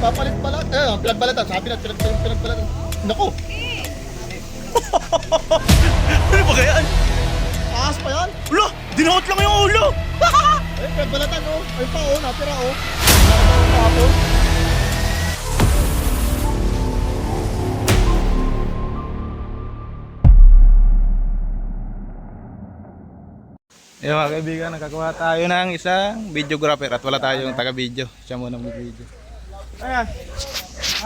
Papalit pala. Pinagbalatan. Sabi na, pinagbalatan. Naku! Ano ba kayaan? Taas pa yan. Ulo! Dinuot lang yung ulo! Ay, pinagbalatan oh. Ayun pa oh, natira oh. Nakita ko ako. Yung mga kaibigan, nakakuha tayo ng isang videographer at wala tayong taga-video. Siya muna mag-video. Ayan.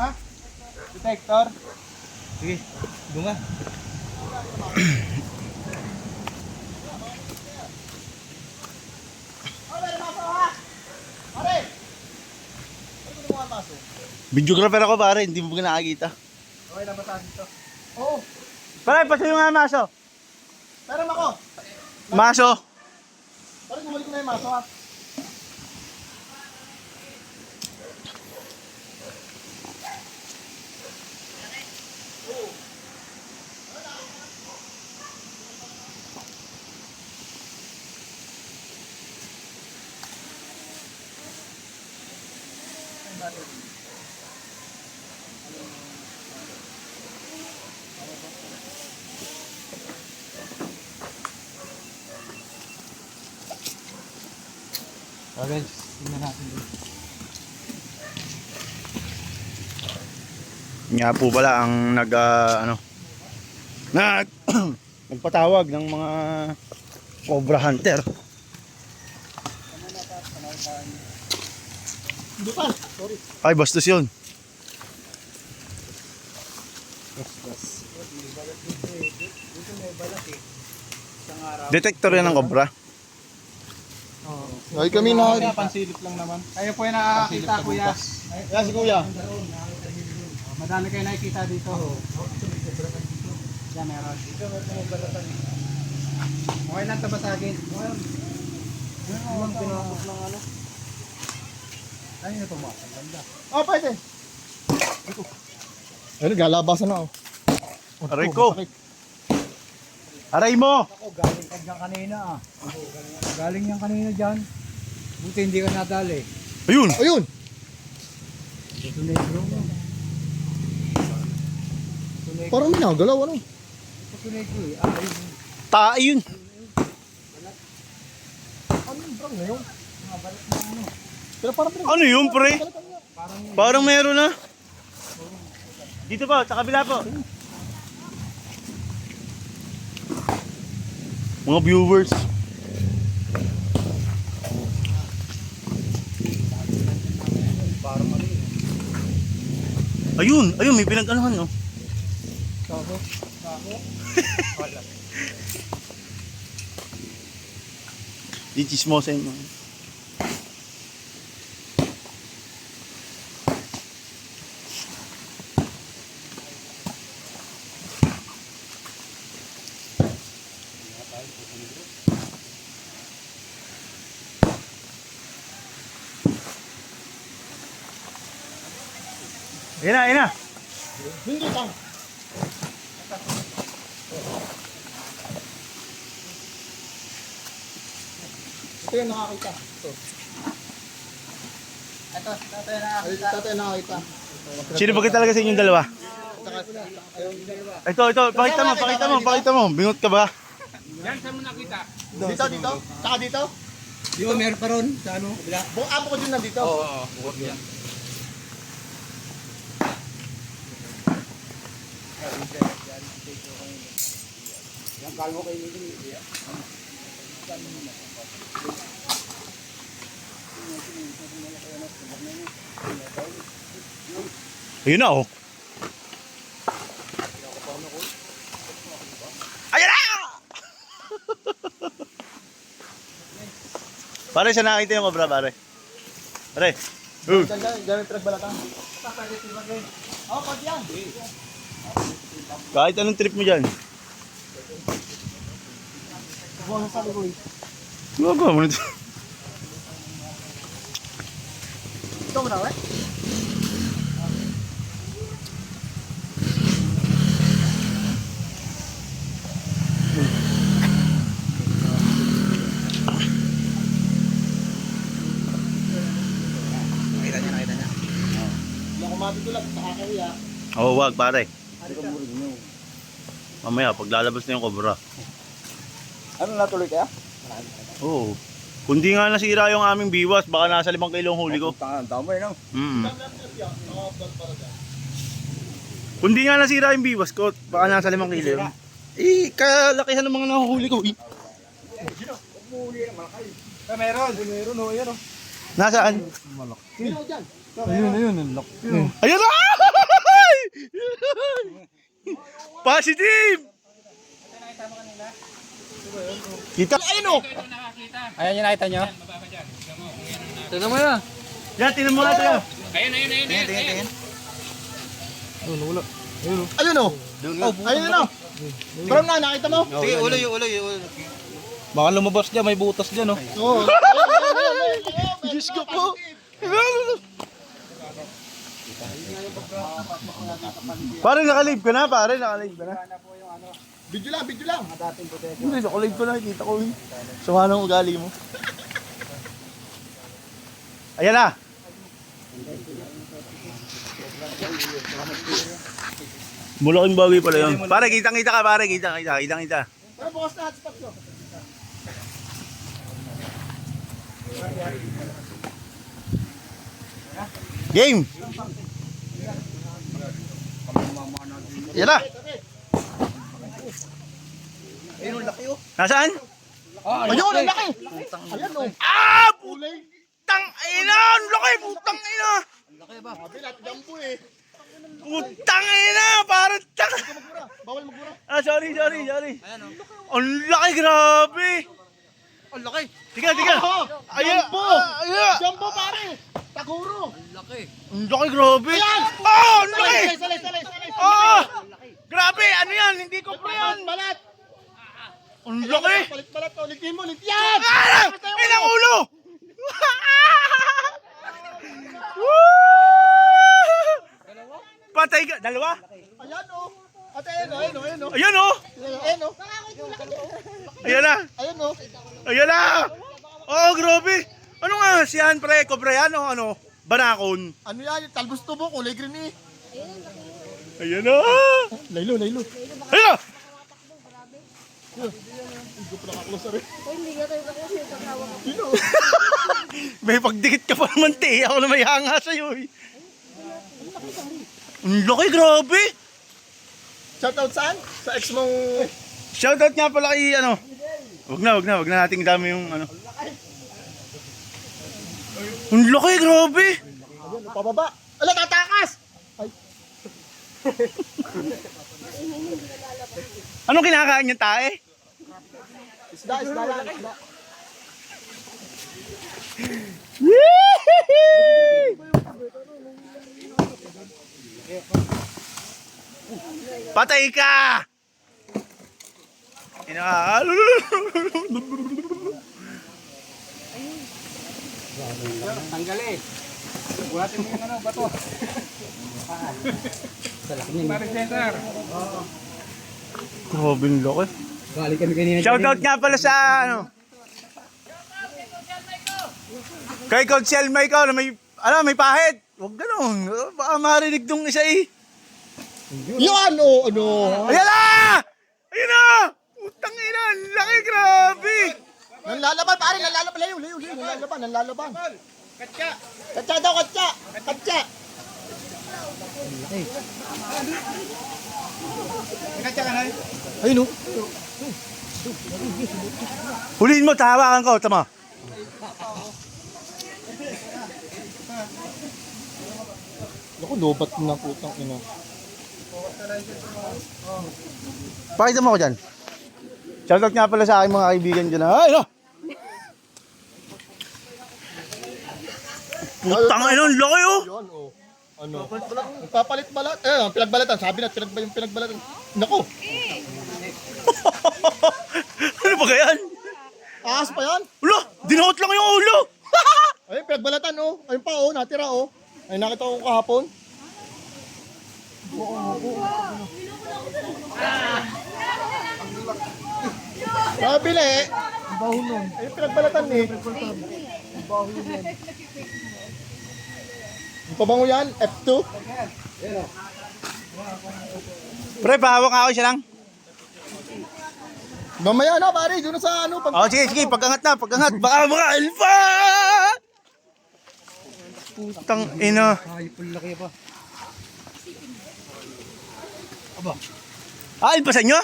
Ha? Detector? Sige, bunga. Videographer ako pare, hindi mo nakakita. Okay lang ba tayo dito? Oo. Pare, pasayo nga maso. Meron ako. Maso. Parang bumalik ko na yung maso ha. Okay, tingnan natin. Nga po pala ang nagpatawag ng mga Cobra Hunter. Hindi pa. Sorry. Ay, bastos yun. Detector yan ng Cobra. Ay kami na. Pansilip lang naman. Kayo po yung nakakita, kuya. Yan si kuya. Madami kayo nakikita dito. Yan, meron. Okay lang ito basagin. Yung pinapok ng ano. Ay, ito ba? Ang ganda. Oh, pwede. Ayun, galabasan na oh. Aray ko. Aray mo! Ako, galing ka dyan kanina ah. Galing yan kanina dyan. Buti hindi ka nadali. Ayun! Ayun. Ito negro mo. Parang may nagalaw ano. Ito negro eh. Ah, ayun. Tae yun! Ano yung brown na yun? Pero parang Ano yun, pre? Parang meron na. Dito po, sa kabila po. Mga viewers. Ayun, ayun, may pinag-anuhan, no? Di chismosa yun, no? Ayan na, ayan na. Hindi tang. Ito yung nakakita. Ito. Ito yung Ay, ito yung nakakita. Sino ba talaga sa inyong dalawa? Saka, ayun, Ito, pakita mo. Bingot ka ba? Yan, saan mo nakita? dito. Saka dito. Di ba meron pa ron? Sa ano? Bila? Buong amo ko din nandito. Oo. Yan. Yan, kalmo kayo nito. Ayun na, oh. Ayan na! Pare, siya nakakita yung Cobra, pare. Pare. Diyan yung pinagbalatan. Oh, pag yan. Kahit anong trip mo dyan. Buwan sa ligoy. Gawa mo nito. Ito mo na, eh? Nakita niya. madudulas, nakakahiya. Oo, wag pare. Mamaya, paglalabas na yung cobra. Ano natuloy kaya? Oo. Kundi nga nasira yung aming biwas, baka nasa 5 kilong huli ko. Ang dami no? Kundi nga nasira yung biwas ko, baka nasa 5 kilo. Eh, kalakihan ng mga nahuhuli ko. Meron. Meron o, yan o. Nasaan? Sino dyan? Ayun, ang lock. Ayan na! Positive! Kita? Ayun o! Ayan yung nakita nyo? Tignan mo yan. Yan, tinan mo natin yan. Tingin. Ayun o. Ayun o. Parang na, nakita mo? Sige, ulo. Baka lumabas dyan, may butas dyan oh. Oo. Diyos ko po. Pare, nakalive ka na, pare, nakalive ka na. Video lang. Hindi, nakalive ko na, nakikita ko eh. Sama ng ugali mo. Ayan na. Mulaking bagay pala yun. Pare, kitang-kita ka, pare, kitang-kita. Pero bukas na hotspot ko. Game! Yan na! Ayun, laki o. Nasaan? Ayun, ang laki. Ayan o. Ah! Putang ina! Ang laki! Putang ina! Sabi natin, jumbo eh. Putang ina! Parang tak! Magmura. Bawal magmura. Ah, sorry. Ang laki, grabe! Ang laki. Tiga! Oh, Ayan! jumbo. Ayan! Jumbo pare. Taguro. Ang laki, grabe! Ayan! Oh! Ang laki! Salay. Oh! Grabe! Ano yan? Hindi ko pa yan! Balat. Ang laki! Balit. Ulitin mo. Ulit yan. Ah! Ay, ng ulo! Patay ka! Dalawa? Ayan o. Ate, ayun o. Ayan oh! Ayan o. Ayan na! Ayun o. Ayan na! Oh, grabe! Ano nga siyan, pre? Cobra yan o ano? Banakon? Ano yan? Talbos tubo. Kulay green eh. Ayan na! Laylo. Ayan na! Hindi nga tayo kasi tatawag ako. May pagdikit ka pa naman, te. Ako na may hanga sa'yo eh. Ang laki, grabe! Shoutout saan? Sa ex mong... Shoutout nga pala kay ano. Wag na nating dami yung ano. Ang laki, grabe! Ayun, pababa. Ala, tatakas! Ay, Anong kinakain niya tae? isda yan. Isda. Patay ka! Tanggal eh. Buhatin mo yung ano, bato. Pare Cesar. Grabe ang laki. Balik kami kanina. Shoutout nga pala sa ano. Kay Council Mike na may pahid. Huwag ganun. Baka marinig dong isa eh. Yung ano. Ayan na! Ayan na! Utang ina, ang laki, grabe! Nanlalaban, pare. Nanlalaban. Layo. Nanlalaban. Katsa daw, katsa. Ayun o. Huliin mo, tahawakan ko, tama. Naku, lobat na putang ina. Pakita mo ko dyan. Shoutout nga pala sa aking mga kaibigan dyan. Ay, no! Putang ina, ang laki oh! Yan o. Ano? Nagpapalit balat. Ang pinagbalatan. Sabi na, yung pinagbalatan. Naku, Ano ba ganyan? ahas pa yan. Ulo! Dinahot lang yung ulo! Ayun, pinagbalatan o. Ayun pa o, natira o. Ay, nakita ko kahapon. Nabili eh. Baho nun. Ayun, pinagbalatan eh. Yung pabango yan, F2. Pre, pahawak ako siya lang. Mamaya na pare, doon na sa ano. Pag... Oh, sige, pag-angat na, pag-angat. Baka alpha! Putang ina. Ay, laki pa. Alpha sa inyo?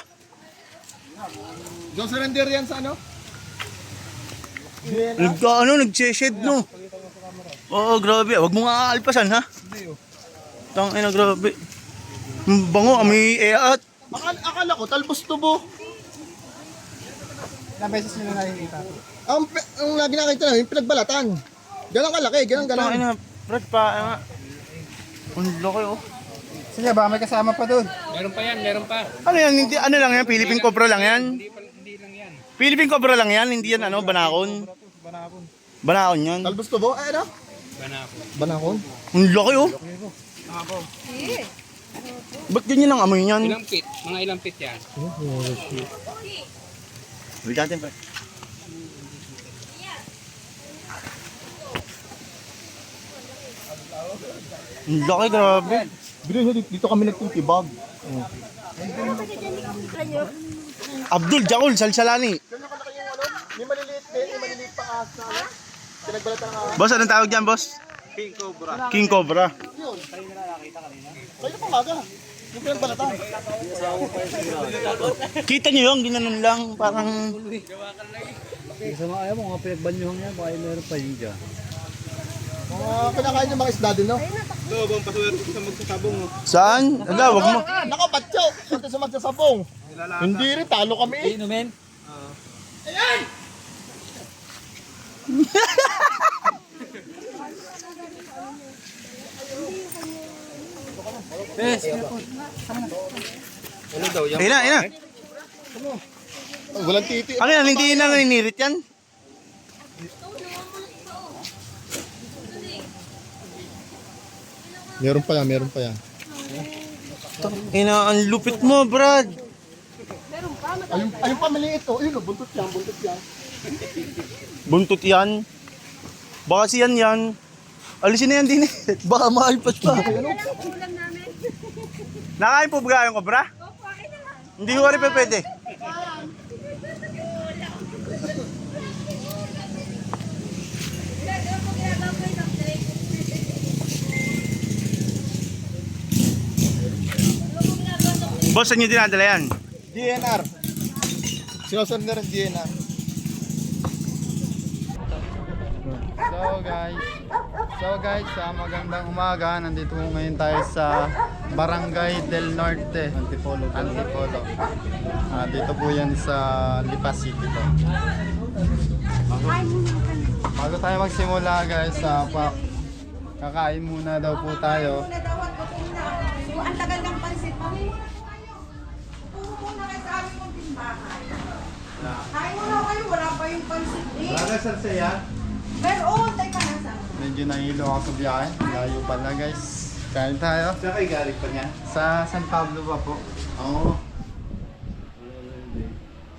Doon surrender yan sa ano? Nag-shed no. Oo, grabe. Wag mo nga alpasan ha. Tang ina, grabe. Ang bango, amoy eat. Akala ko, talbos tubo. Ilang beses nyo na nakikita? Ang lagi nakita namin, pinagbalatan. Ganang kalaki, ganang Tang ganang. ina, Brad pa. Ang laki oh. Sige ba, may kasama pa doon. Ano yan? Hindi, ano lang yan? Philippine Cobra lang yan? Hindi lang yan. Philippine Cobra lang yan? Hindi yan ano? Banakon? Banakon yan? Talbos tubo, ano? Banakon. Ang laki oh. Ba't ganyan ang amoy niyan? Ilang pit? Mga ilang pit yan? Wait natin pre. Ang laki, grabe. Bilhin nyo, dito kami nagtutibag. Abdul Jaul Salsalani. Ganyan kalaki yung ano? May maliliit din, may maliliit pa asa. Pinagbalatan ng Boss, anong tawag dyan, boss? King Cobra. King Cobra. yun. Kayo pa maga. Yung pinagbalatan. Kita nyo yung ginanon lang, parang... Sa mga ayaw mo, mga pinagbanyuhan niya, baka meron pa yun dyan. Pinakain yung mga isda din, no? Saan? Ala, wag mo. Nako, batyo! Punta sa magsasabong. Hindi rin, talo kami. Inumin? Ina, ina. Walang titi. Ano yan, hindi na naninirit yan? Meron pa yan, meron pa yan. Ina, ang lupit mo, Brad. Ayun pa maliit, oh. Ayun, oh, buntot yan, buntot yan. Buntot yan. Baka siyan yan. Alisin na yan din eh. Baka maalpas pa. Nakain po ba yung kobra? Hindi ko rin pa pwede. Boss, saan nyo dinadala yan? DNR. Sinusunod ng DNR. So guys, magandang umaga. Nandito po ngayon tayo sa Barangay del Norte, Antipolo. Dito po yan sa Lipa City to. Bago tayo magsimula guys, kakain muna daw po tayo. Ang tagal ng pansit mo. Puro muna kayo sa aming mong timbahan. Kain mo na kayo, wala pa yung pansit eh. Wala sir siya. Meron, teka na sa. Medyo nahilo ako sa biyahe. Layo pala guys. Kain tayo. Saan kayo galing pa niya? Sa San Pablo pa po. Oo.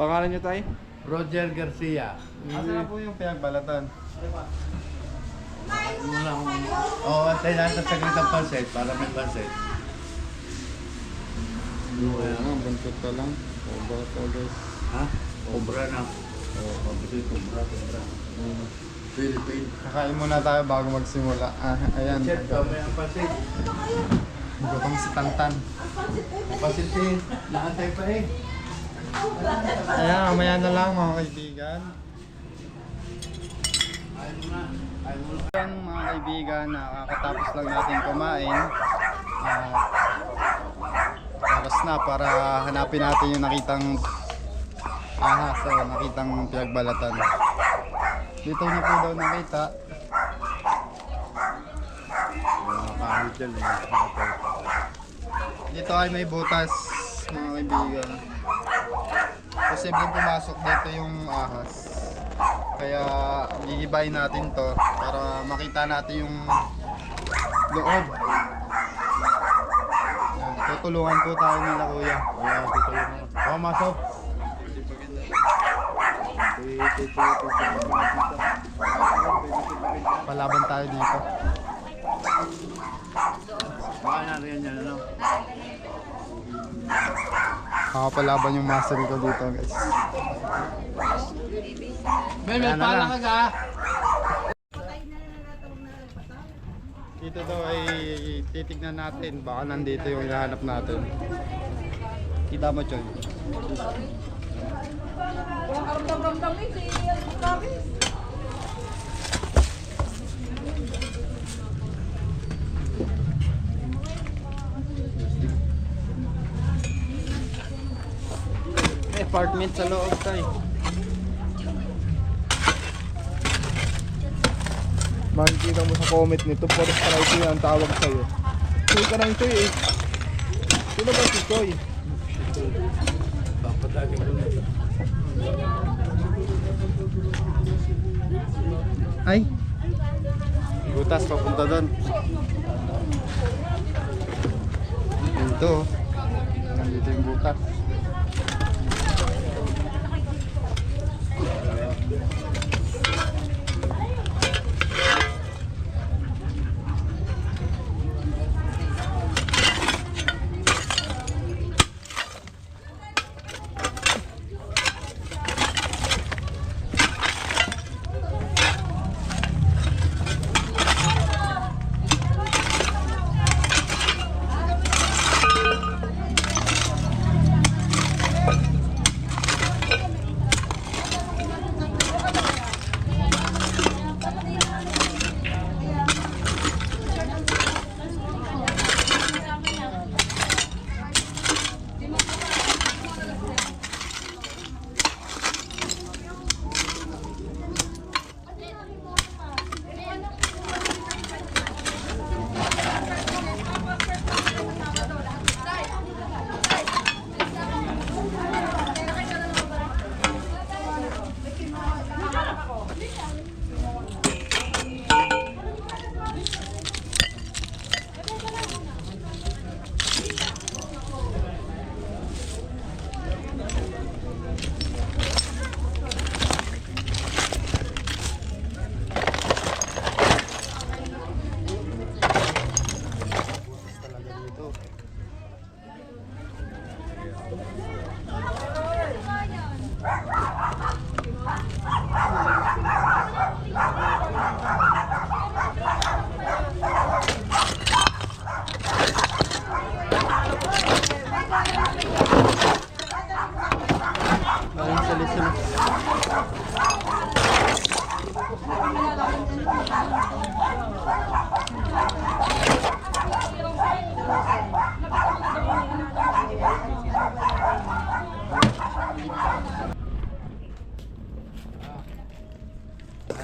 Pangalan niyo tayo? Roger Garcia. Asa na po yung pinagbalatan? Oo, tayo lang sa saglit ng pansit para may pansit. Kaya nga, buntot ka lang. Cobra to guys. Ha? Cobra na. Oo, pabili cobra. Philippine. Kakain muna tayo bago magsimula. Ayan. Chef, kamay ang pansit. Gutom si Tantan. Pansit eh. Nakantay pa eh. Ayan, mamaya na lang mga kaibigan. Ayan mga kaibigan, nakakatapos lang natin kumain. Oras na para hanapin natin yung nakitang ahas o nakitang pinagbalatan. Dito na po daw nakita. Dito ay may butas mga kaibigan. Posibleng pumasok dito yung ahas. Kaya gigibayin natin to para makita natin yung loob. Yan, tutulungan po tayo nila kuya. Oh, masok. Palaban tayo dito. Makapalaban yung muscle ko dito guys. Ben, may pala ka ga. Dito daw ay titignan natin. Baka nandito yung hinahanap natin. Kita mo, Choy. Walang karamdam-ramdam eh. Si Travis. May apartment sa loob tayo. Makikita mo sa comment nito, forest rifle ang tawag sa'yo. Choy ka ng Choy eh. Sino ba si Choy? Ay! Butas papunta doon. Dito. Nandito yung butas.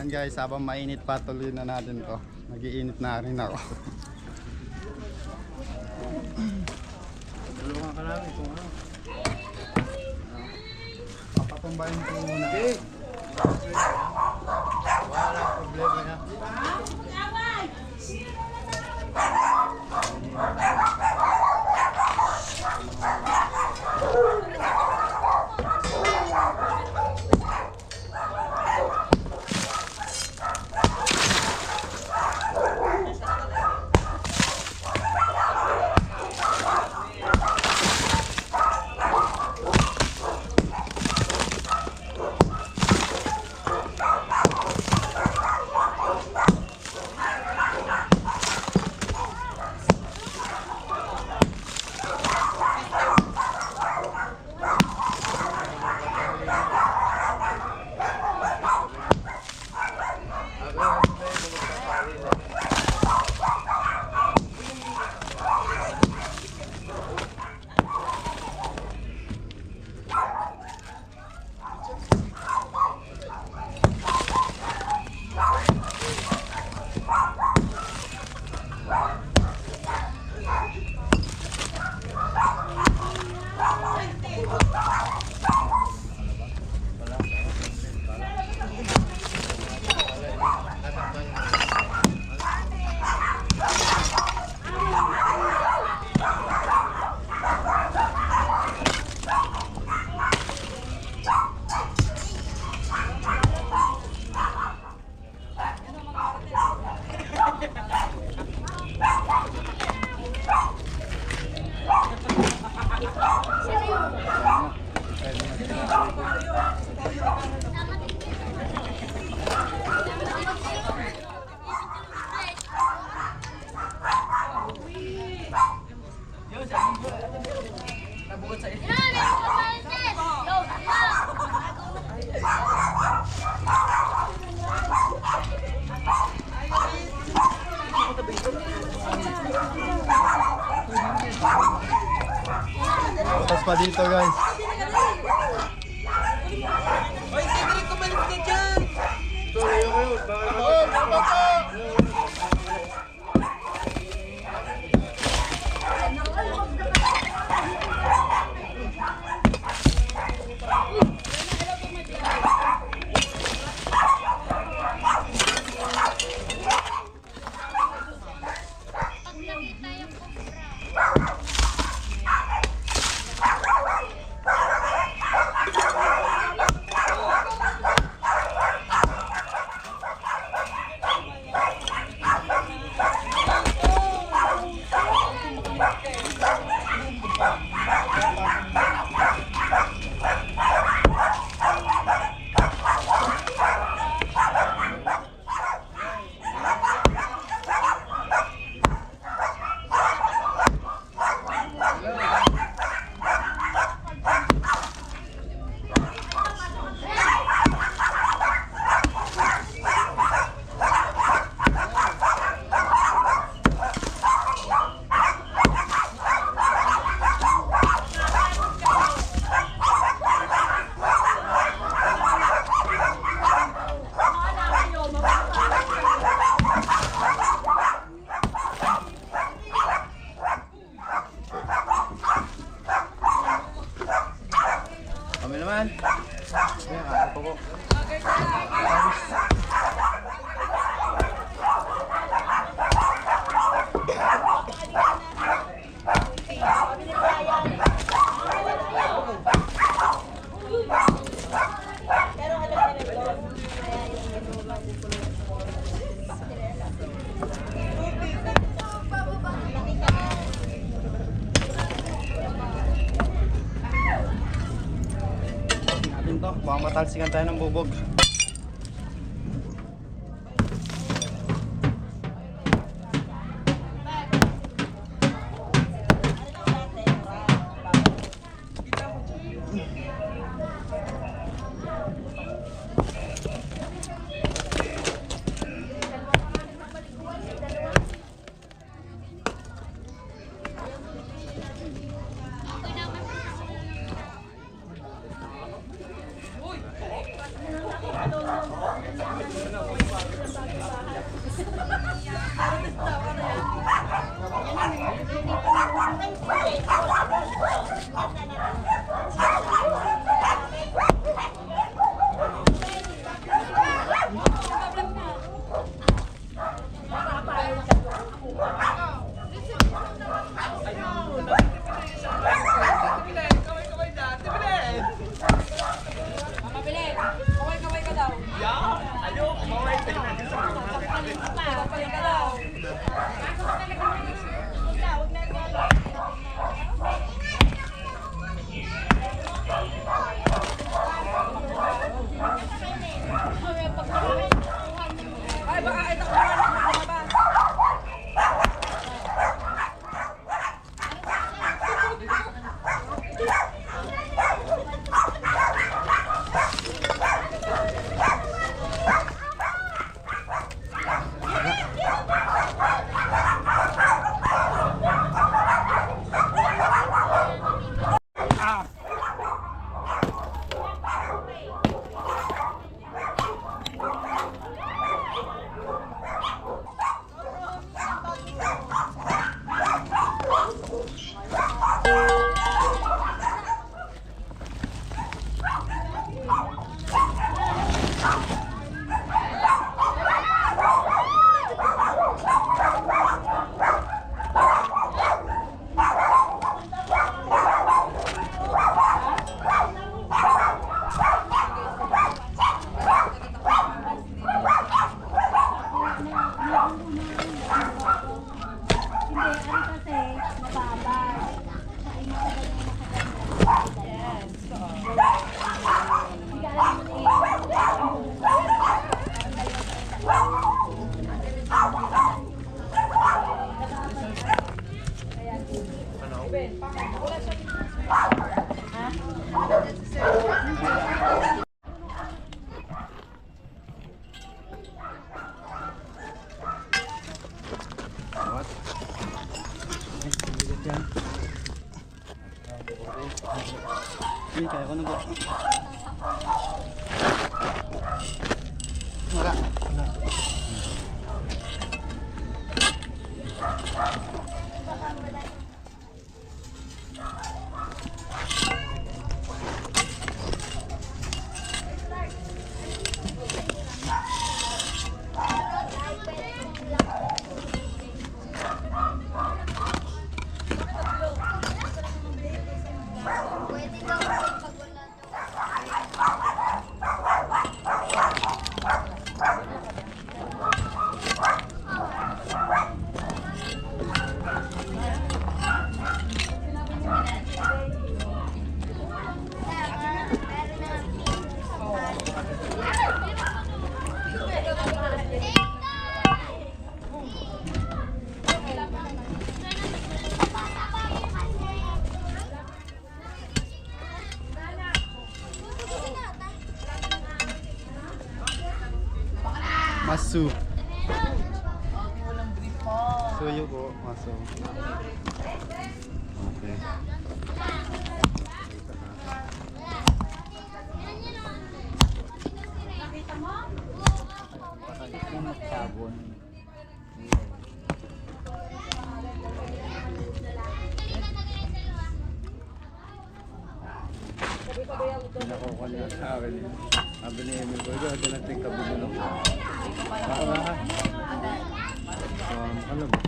Ayan guys, habang mainit pa, tuloy na natin to. Nag-iinit na rin ako. Tulungan ka namin kung ano. Papatumbayin ko muna. Wala problema na. Ahas pa dito guys. Kami naman. Ayan, ano po po. Natin to, baka matalsikan tayo ng bubog. Hindi, kaya ko na po. Wala. Masu. Suyo po, maso. Okay. Pinakukul na sa akin yun. Sabi ni Emil ko, ito natin kabulong. Baka na ka. Alam mo.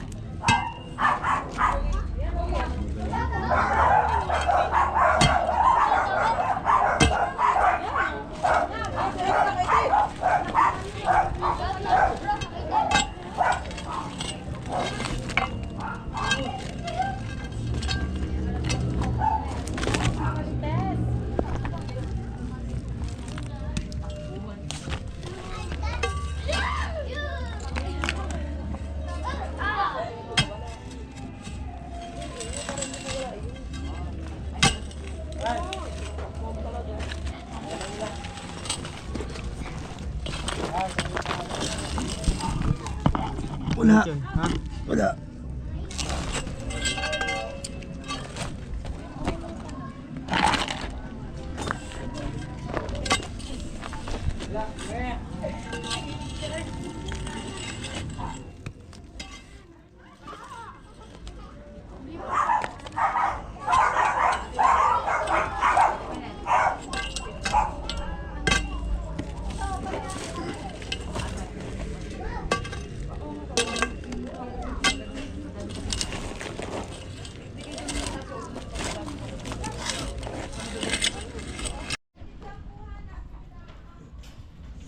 Wala. Ha? Wala.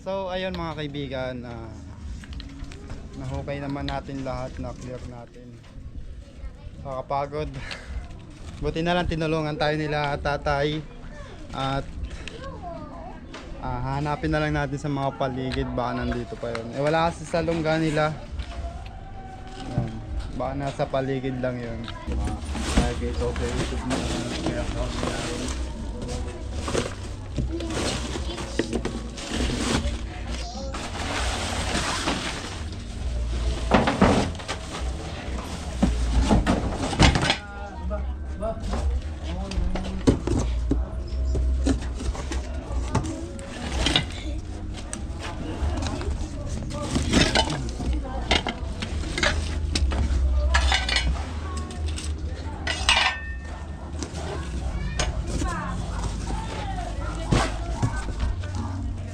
So ayun mga kaibigan, nahukay naman natin lahat, na clear natin. Nakakapagod. Buti na lang tinulungan tayo nila tatay at hanapin na lang natin sa mga paligid, baka nandito pa yun. Wala kasi sa lungga nila. Ayan, baka nasa paligid lang yun. Lagi ito sa YouTube mo. Kaya ako naroon.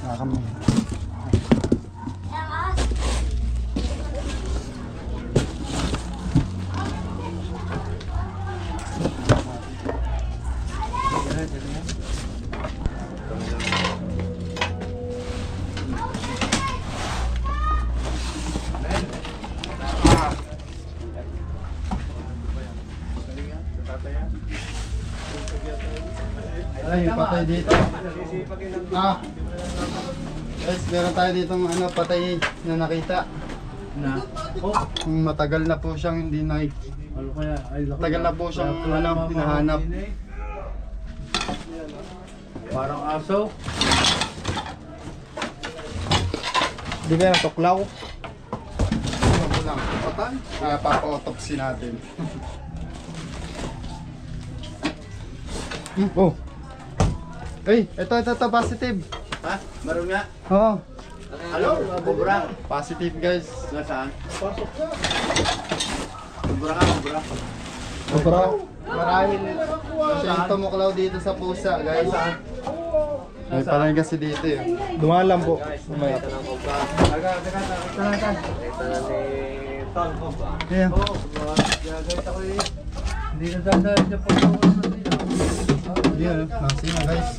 Nakakam. Ay, yung patay dito. Guys, meron tayo ditong patay na nakita. Matagal na po siyang hindi Tagal na po siyang hinahanap. Parang aso. Di ba yung tuklaw? Ano lang, patay? Papa-autopsy natin. Oh! Uy, ito, positive. Ha? Meron nga? Oo. Hello? Kubra. Positive guys. Nasaan? Kubra ka, kubra. Sobra. Marahil kasi yung tumuklaw dito sa pusa guys. May palay kasi dito eh. Dumaan lang po. Mamaya. Ayan. Hindi na dadaan dyan po. Ayan, nasi na guys.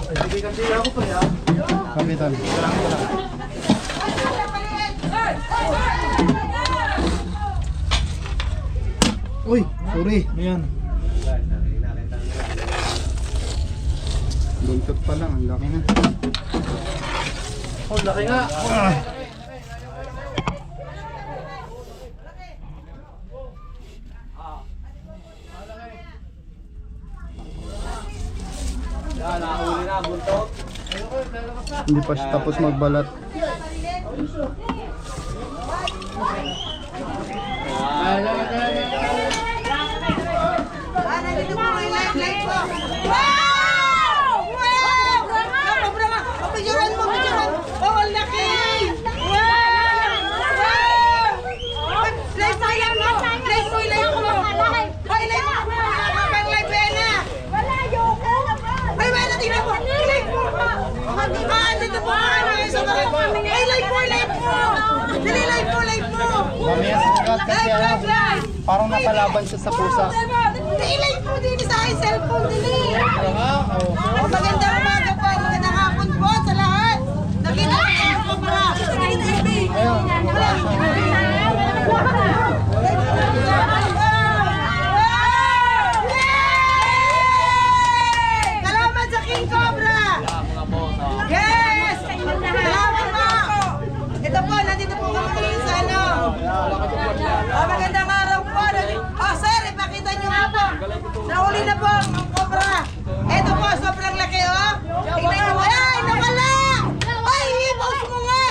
Hindi kasi ako pa yan. Kapitan. Uy, sorry. Ayan. Buntot pa lang, ang laki na. Oh, laki nga. Yan, nahuli na, buntot. Hindi pa siya tapos magbalat. Nandito po may light po. Wow! Wow! Sobra nga. Oh, picturean mo, picturean. Oh, ang laki! Wow! Wow! Live mo yan mo. Live mo, live mo. Ay, live mo. Nakakabang live yan na. Ay, wala, tingnan mo. Live mo. Dito po. Ay, live mo, live mo. Dali, live mo, live mo. Mamaya sa ugat kasi Live, ano, live, live. parang napalaban siya sa pusa. Dili po din sa aking cellphone, dili. Magandang umaga po, magandang hapon po sa lahat. Nakita ko po para. Salamat sa King Cobra. Yes! Salamat po. Ito po, nandito po kami ngayon sa ano. Magandang araw po. Oh, sir, ipakita nyo nga po. Nahuli na po ang cobra. Ito po, sobrang laki, oh. Tingnan nyo. Ay, nawala! Ay, i-post mo nga!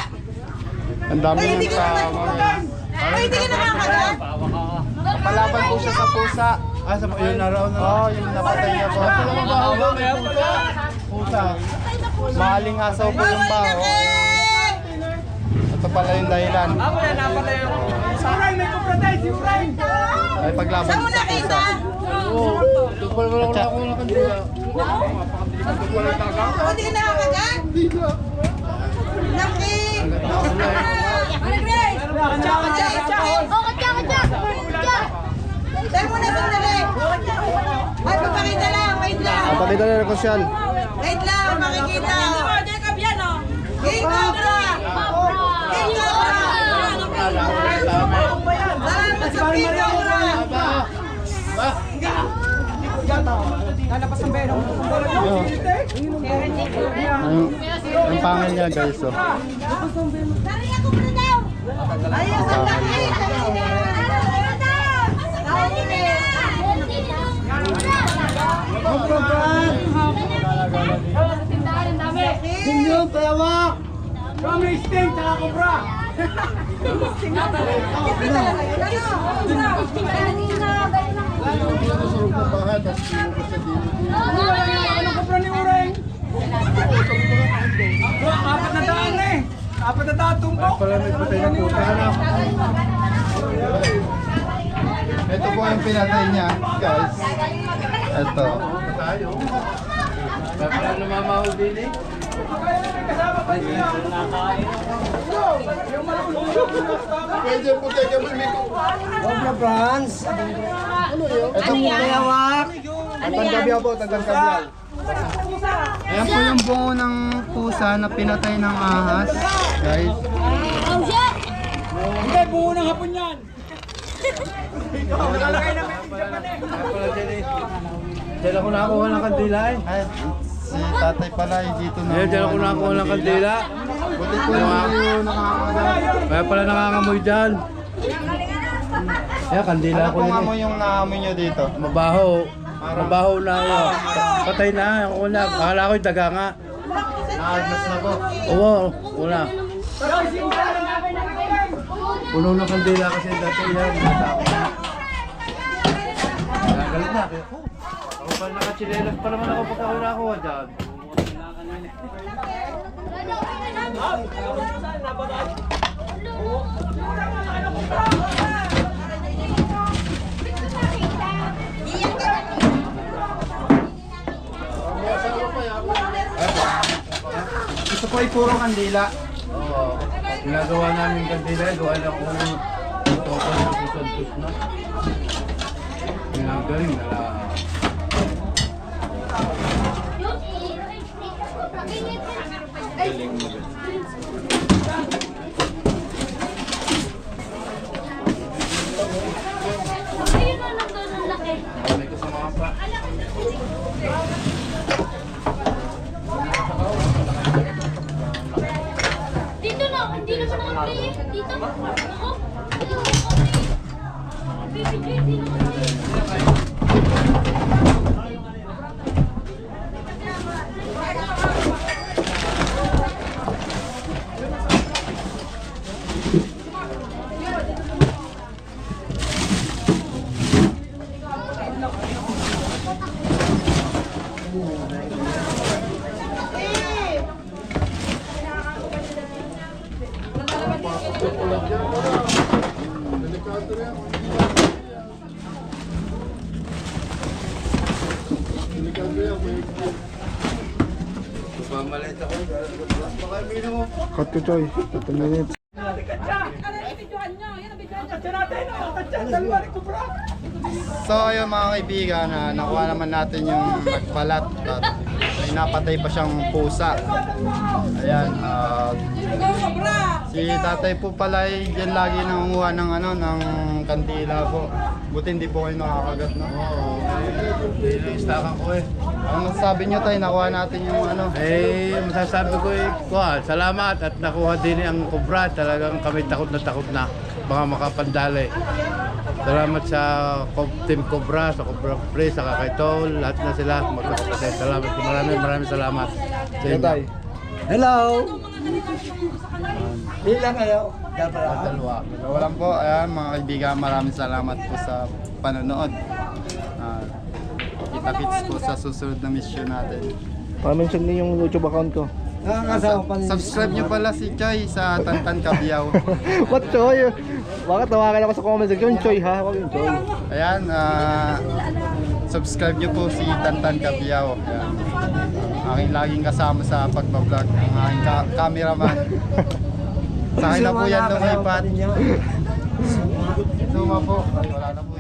Ang dami Ay, ng hindi ka naman tama. kumakain. Ay, hindi ka nakakagat. Napalaban po siya sa pusa. Ah, yun na raw na. Oo, yung napatay niya po. Pusa. Maalingasaw po yung baho. Ito pala yung dahilan. Ay paglaban Saan mo sa pusa. nakita? Oh, hindi ka nakakagat? Laki! Saan mo na sandali? Ay, papakita lang. Wait lang. Pakita na ko siya. Wait lang, makikita. King Cobra! King Cobra! Salamat sa King Cobra! Yung pangil niya guys. Oh. Ayos, ang laki! Susunod na bahay, tapos pinubos siya dito. Pala nagpatay ng puta. Ito po yung pinatay niya guys. Ito. Pala namamahol din eh. Pwede po tayo lumiko. Ito po Tanggabi po, tanggabi. ayan po yung bungo ng pusa na pinatay ng ahas. Guys. Diyan ako nakakuha ng kandila eh. Ay, si tatay pala ay dito na. Diyan ako nakakuha ng kandila. Buti po yung nakakagat. Kaya pala nangangamoy dyan. Kaya kandila Ano ko pong yun amoy yung naamoy nyo dito? Mabaho. Mabaho na yun. Patay na. Ako na. Akala ko yung daga nga. Naagnas na po. Oo, wala. Puno ng kandila kasi dati yan. Galit na. Ako pa nakachilelas pa naman ako pagka wala ako dyan. Ito po ay puro kandila. Oo. Ginagawa namin kandila, gawa na kung toko ng pusos na. Ginagaling na. May kasama pa. Dito na, hindi naman naka-play. Dito. Ako. Bibigay, hindi naka-play. Mamalit ako. Cut ko, Choy. 2 minutes. So ayun mga kaibigan, nakuha naman natin yung nagpalat at may napatay pa siyang pusa. Ayan, si tatay po pala ay dyan lagi nangunguha ng ng kandila po. Buti hindi po kayo nakakagat, no? Oo. Iniistakan ko eh. Ang masasabi nyo tayo, nakuha natin yung Masasabi ko salamat at nakuha din ang kubra. Talagang kami takot na baka makapandali. Salamat sa Team Cobra, sa Cobra Pre, sa Kakaitol, lahat na sila magkakapatid. Salamat, maraming salamat sa inyo. Tay. Hello! Ilan kayo? Dalawa. Dalawa lang po. Ayan mga kaibigan, maraming salamat po sa panonood. Kita-kits po sa susunod na mission natin. Pa-mention niyo yung YouTube account ko. Nakakasama pa ninyo. Subscribe nyo pala si Choy sa Tantan Kabiyaw. What, Choy? Bakit tawagan ako sa comment section? Choy, ha? Huwag yung Choy. Ayan, subscribe nyo po si Tantan Kabiyaw. Ayan. Aking laging kasama sa pagbablog, ang aking cameraman. Sa akin na po yan lumipat. Suma po. Ay, wala na po